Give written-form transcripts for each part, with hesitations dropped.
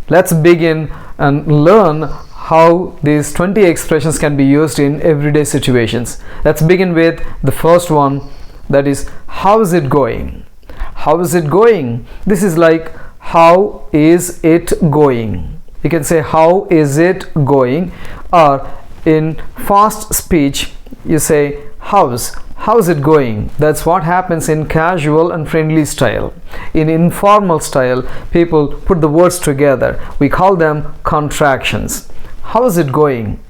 Let's begin and learn how these 20 expressions can be used in everyday situations. Let's begin with the first one, that is, how is it going? How is it going? This is like, how is it going? You can say, how is it going? Or in fast speech, you say, how's it going? That's what happens in casual and friendly style. In informal style, people put the words together. We call them contractions. How's it going?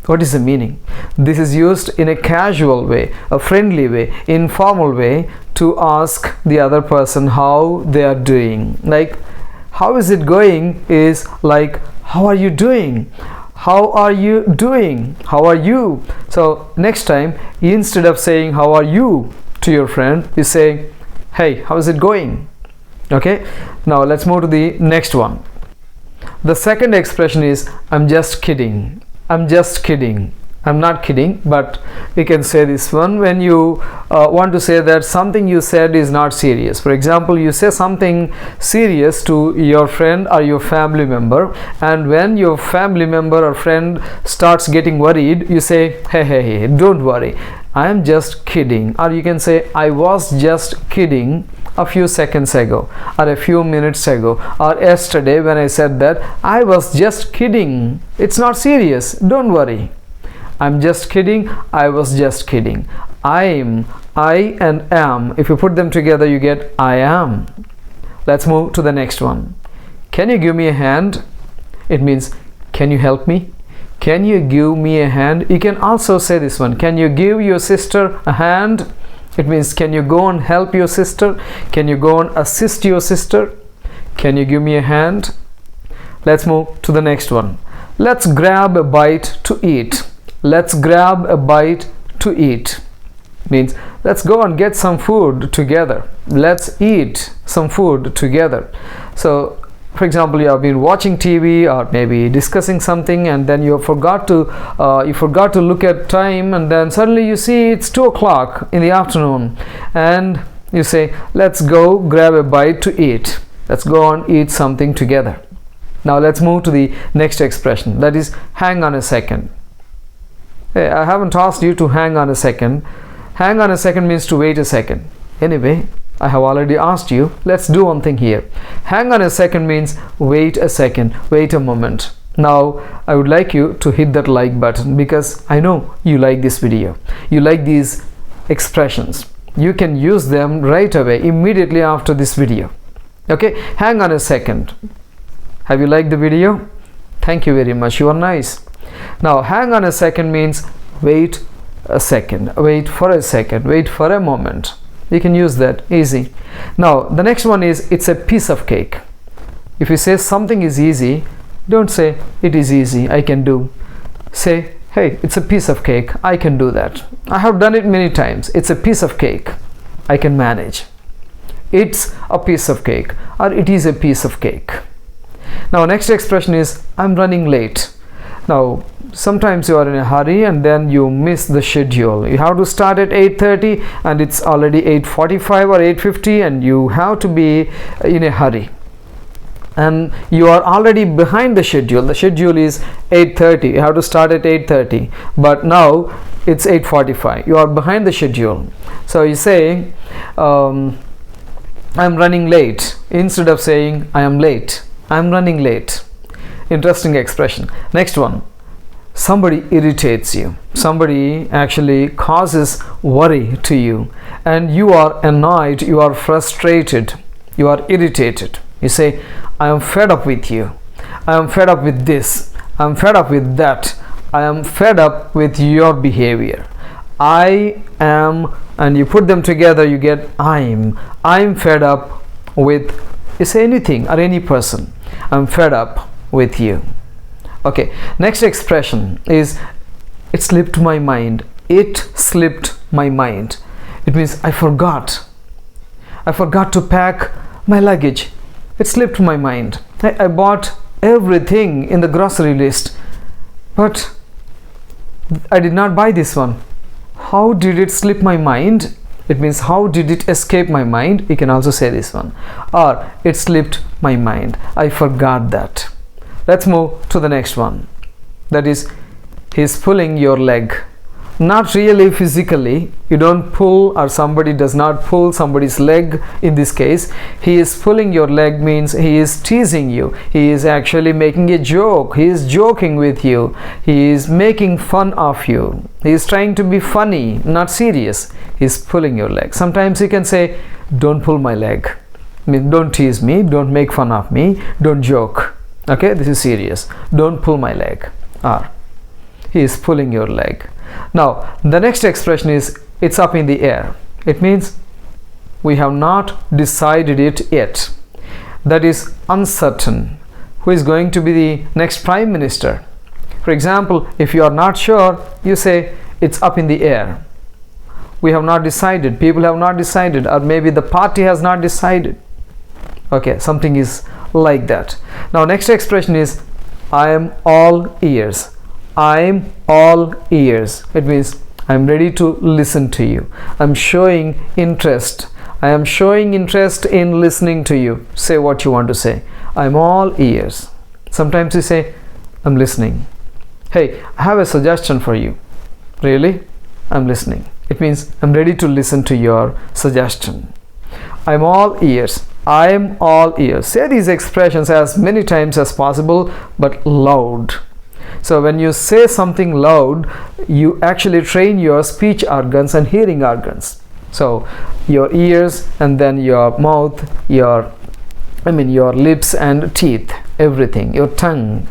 What is the meaning? This is used in a casual way, a friendly way, informal way to ask the other person how they are doing. Like, how is it going is like, how are you doing? How are you doing? How are you? So next time, instead of saying how are you to your friend, you say, hey, how's it going? Okay, now let's move to the next one. The second expression is, I'm just kidding. I'm just kidding. I'm not kidding, but you can say this one when you want to say that something you said is not serious. For example, you say something serious to your friend or your family member, and when your family member or friend starts getting worried, you say, hey, don't worry, I am just kidding. Or you can say, I was just kidding a few seconds ago, or a few minutes ago, or yesterday when I said that, I was just kidding. It's not serious, don't worry. I'm just kidding, I was just kidding. I and am, if you put them together, you get I am. Let's move to the next one. Can you give me a hand? It means, can you help me? Can you give me a hand? You can also say this one. Can you give your sister a hand? It means, can you go and help your sister? Can you go and assist your sister? Can you give me a hand? Let's move to the next one. Let's grab a bite to eat. Let's grab a bite to eat. Means, let's go and get some food together. Let's eat some food together. So, for example, you have been watching TV or maybe discussing something, and then you forgot to look at time, and then suddenly you see it's 2 o'clock in the afternoon, and you say, let's go grab a bite to eat. Let's go and eat something together. Now let's move to the next expression, that is, hang on a second. Hey, I haven't asked you to hang on a second. Hang on a second means to wait a second. Anyway, I have already asked you. Let's do one thing here. Hang on a second means wait a second, wait a moment. Now, I would like you to hit that like button, because I know you like this video. You like these expressions. You can use them right away, immediately after this video. Okay, hang on a second. Have you liked the video? Thank you very much. You are nice. Now, hang on a second means wait a second, wait for a second, wait for a moment. You can use that, easy. Now, the next one is, it's a piece of cake. If you say something is easy, don't say it is easy, I can do. Say, hey, it's a piece of cake, I can do that. I have done it many times. It's a piece of cake, I can manage. It's a piece of cake, or it is a piece of cake. Now, next expression is, I'm running late. Now, sometimes you are in a hurry and then you miss the schedule. You have to start at 8:30 and it's already 8:45 or 8:50, and you have to be in a hurry. And you are already behind the schedule. The schedule is 8:30. You have to start at 8:30. But now it's 8:45. You are behind the schedule. So you say, I'm running late. Instead of saying, I am late. I'm running late. Interesting expression. Next one. Somebody irritates you. Somebody actually causes worry to you, and you are annoyed, you are frustrated, you are irritated. You say, I am fed up with you. I am fed up with this. I am fed up with that. I am fed up with your behavior. I am, and you put them together, you get I'm fed up with, you say anything or any person. I'm fed up with you. Okay, next expression is, it slipped my mind. It slipped my mind. It means I forgot to pack my luggage. It slipped my mind. I bought everything in the grocery list, but I did not buy this one. How did it slip my mind? It means how did it escape my mind? You can also say this one. Or it slipped my mind. I forgot that. Let's move to the next one. That is, he's pulling your leg. Not really physically, you don't pull, or somebody does not pull somebody's leg. In this case, he is pulling your leg means he is teasing you, he is actually making a joke, he is joking with you, he is making fun of you, he is trying to be funny, not serious. He is pulling your leg. Sometimes you can say, don't pull my leg, I mean, don't tease me, don't make fun of me, don't joke. Okay, this is serious. Don't pull my leg. Or he is pulling your leg. Now the next expression is, it's up in the air. It means we have not decided it yet. That is uncertain. Who is going to be the next prime minister? For example, if you are not sure, you say it's up in the air. We have not decided, people have not decided, or maybe the party has not decided. Okay, something is like that. Now next expression is, I am all ears. I'm all ears. It means I'm ready to listen to you. I'm showing interest. I am showing interest in listening to you. Say what you want to say. I'm all ears. Sometimes you say, I'm listening. Hey, I have a suggestion for you. Really? I'm listening. It means I'm ready to listen to your suggestion. I'm all ears. I'm all ears. Say these expressions as many times as possible, but loud. So when you say something loud, you actually train your speech organs and hearing organs. So your ears, and then your mouth, your lips and teeth, everything, your tongue.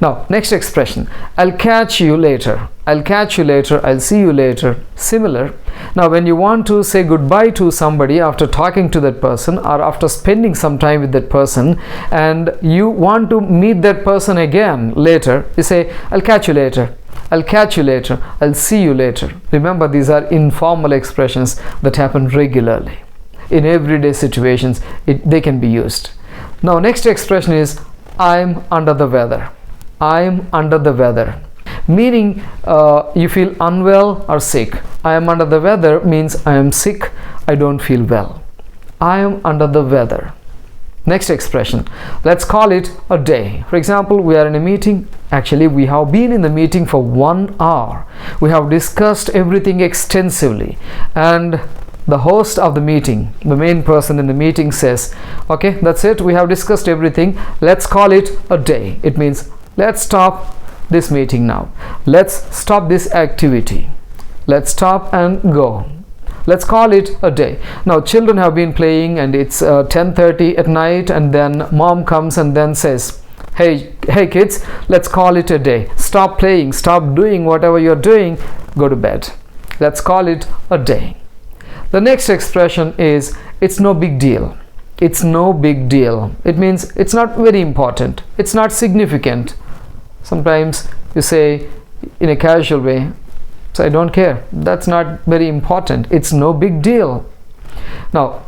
Now next expression, I'll catch you later. I'll catch you later. I'll see you later. Similar. Now when you want to say goodbye to somebody after talking to that person, or after spending some time with that person, and you want to meet that person again later, you say, I'll catch you later. I'll catch you later. I'll see you later. Remember, these are informal expressions that happen regularly. In everyday situations, they can be used. Now next expression is, I'm under the weather. I'm under the weather. Meaning you feel unwell or sick. I am under the weather means I am sick, I don't feel well. I am under the weather. Next expression, let's call it a day. For example, we are in a meeting. Actually, we have been in the meeting for 1 hour. We have discussed everything extensively, and the host of the meeting, the main person in the meeting, says, okay, that's it, we have discussed everything, let's call it a day. It means let's stop this meeting now. Let's stop this activity. Let's stop and go. Let's call it a day. Now children have been playing, and it's 10:30 at night, and then mom comes and then says, hey kids, let's call it a day. Stop playing, stop doing whatever you're doing, go to bed. Let's call it a day. The next expression is, it's no big deal. It's no big deal. It means it's not very important. It's not significant. Sometimes you say in a casual way, so I don't care. That's not very important. It's no big deal. Now,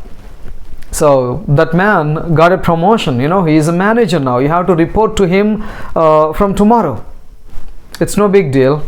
so that man got a promotion. He is a manager now. You have to report to him from tomorrow. It's no big deal.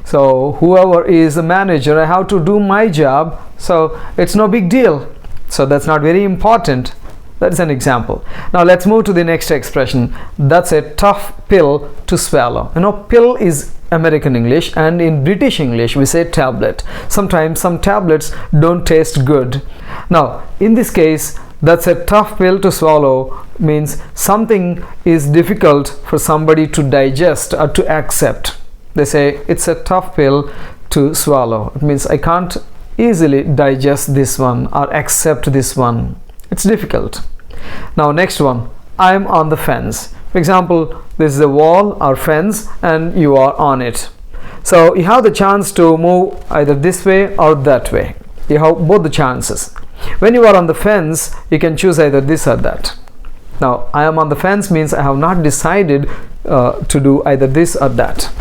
So whoever is the manager, I have to do my job. So it's no big deal. So that's not very important. That's an example. Now let's move to the next expression. That's a tough pill to swallow. Pill is American English, and in British English we say tablet. Sometimes some tablets don't taste good. Now in this case, that's a tough pill to swallow means something is difficult for somebody to digest or to accept. They say it's a tough pill to swallow. It means I can't easily digest this one or accept this one. It's difficult. Now next one, I'm on the fence. For example, this is a wall or fence and you are on it. So you have the chance to move either this way or that way. You have both the chances. When you are on the fence, you can choose either this or that. Now I am on the fence means I have not decided to do either this or that.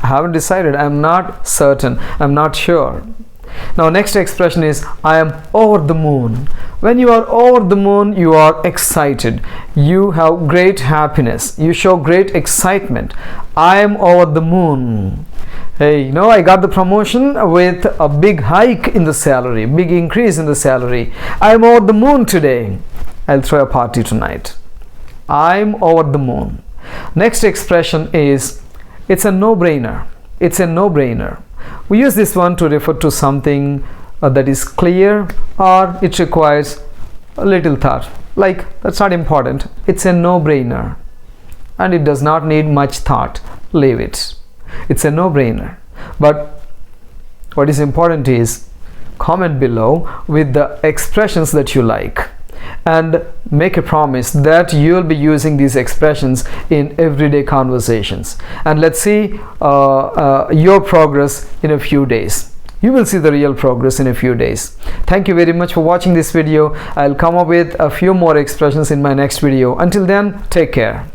I haven't decided. I'm not certain. I'm not sure. Now next expression is I am over the moon. When you are over the moon, you are excited. You have great happiness. You show great excitement. I am over the moon. Hey, I got the promotion with a big hike in the salary, big increase in the salary. I am over the moon today. I'll throw a party tonight. I'm over the moon. Next expression is it's a no-brainer. It's a no-brainer. We use this one to refer to something that is clear or it requires a little thought. Like, that's not important. It's a no-brainer and it does not need much thought. Leave it. It's a no-brainer. But what is important is comment below with the expressions that you like and make a promise that you will be using these expressions in everyday conversations, and let's see your progress in a few days. You will see the real progress in a few days. Thank you very much for watching this video. I'll come up with a few more expressions in my next video. Until then, take care.